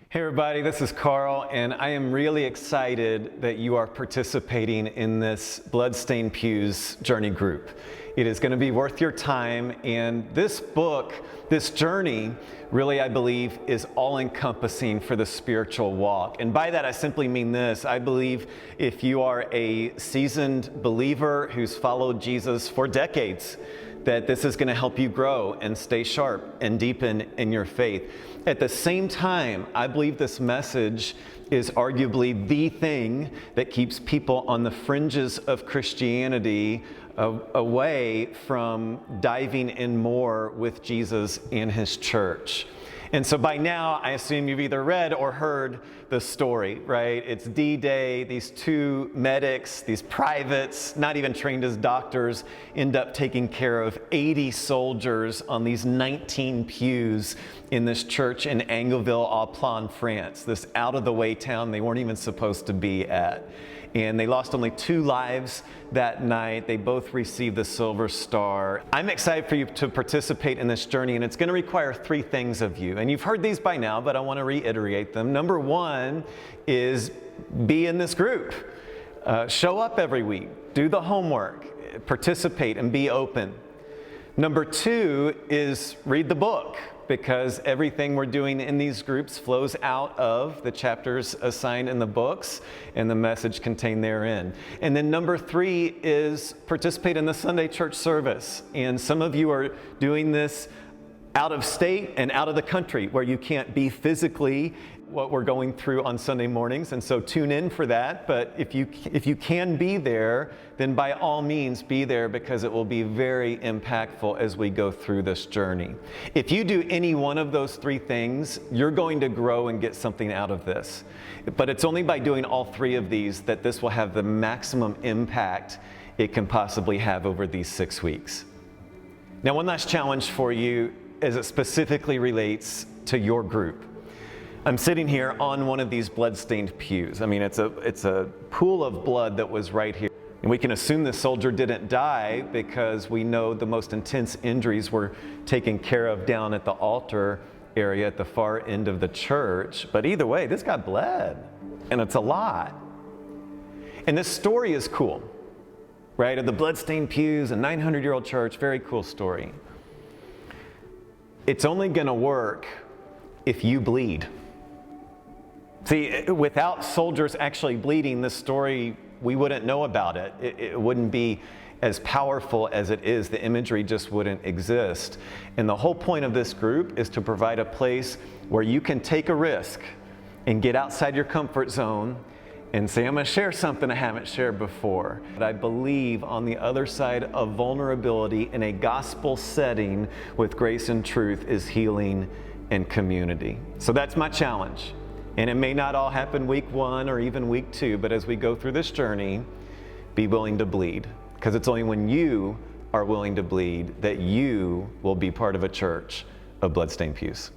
Hey everybody, this is Carl, and I am really excited that you are participating in this Bloodstained Pews journey group. It is going to be worth your time, and this book, this journey, really I believe is all-encompassing for the spiritual walk. And by that I simply mean this: I believe if you are a seasoned believer who's followed Jesus for decades, that this is going to help you grow and stay sharp and deepen in your faith. At the same time, I believe this message is arguably the thing that keeps people on the fringes of Christianity away from diving in more with Jesus and his church. And so by now, I assume you've either read or heard the story, right? It's D-Day. These two medics, these privates, not even trained as doctors, end up taking care of 80 soldiers on these 19 pews in this church in Angoville-au-Plain, France, this out-of-the-way town they weren't even supposed to be at. And they lost only 2 lives that night. They both received the Silver Star. I'm excited for you to participate in this journey, and it's going to require 3 things of you. And you've heard these by now, but I want to reiterate them. Number 1 is be in this group. Show up every week. Do the homework. Participate and be open. Number 2 is read the book, because everything we're doing in these groups flows out of the chapters assigned in the books and the message contained therein. And then number 3 is participate in the Sunday church service. And some of you are doing this out of state and out of the country where you can't be physically what we're going through on Sunday mornings, and so tune in for that. But if you can be there, then by all means be there, because it will be very impactful as we go through this journey. If you do any one of those 3 things, you're going to grow and get something out of this. But it's only by doing all 3 of these that this will have the maximum impact it can possibly have over these 6 weeks. Now, one last challenge for you as it specifically relates to your group. I'm sitting here on one of these blood-stained pews. I mean, it's a pool of blood that was right here. And we can assume the soldier didn't die because we know the most intense injuries were taken care of down at the altar area at the far end of the church. But either way, this guy bled, and it's a lot. And this story is cool, right? Of the blood-stained pews, a 900-year-old church, very cool story. It's only gonna work if you bleed. See, without soldiers actually bleeding, this story, we wouldn't know about it. It wouldn't be as powerful as it is. The imagery just wouldn't exist. And the whole point of this group is to provide a place where you can take a risk and get outside your comfort zone and say, I'm going to share something I haven't shared before. But I believe on the other side of vulnerability in a gospel setting with grace and truth is healing and community. So that's my challenge. And it may not all happen week 1 or even week 2, but as we go through this journey, be willing to bleed. Because it's only when you are willing to bleed that you will be part of a church of bloodstained pews.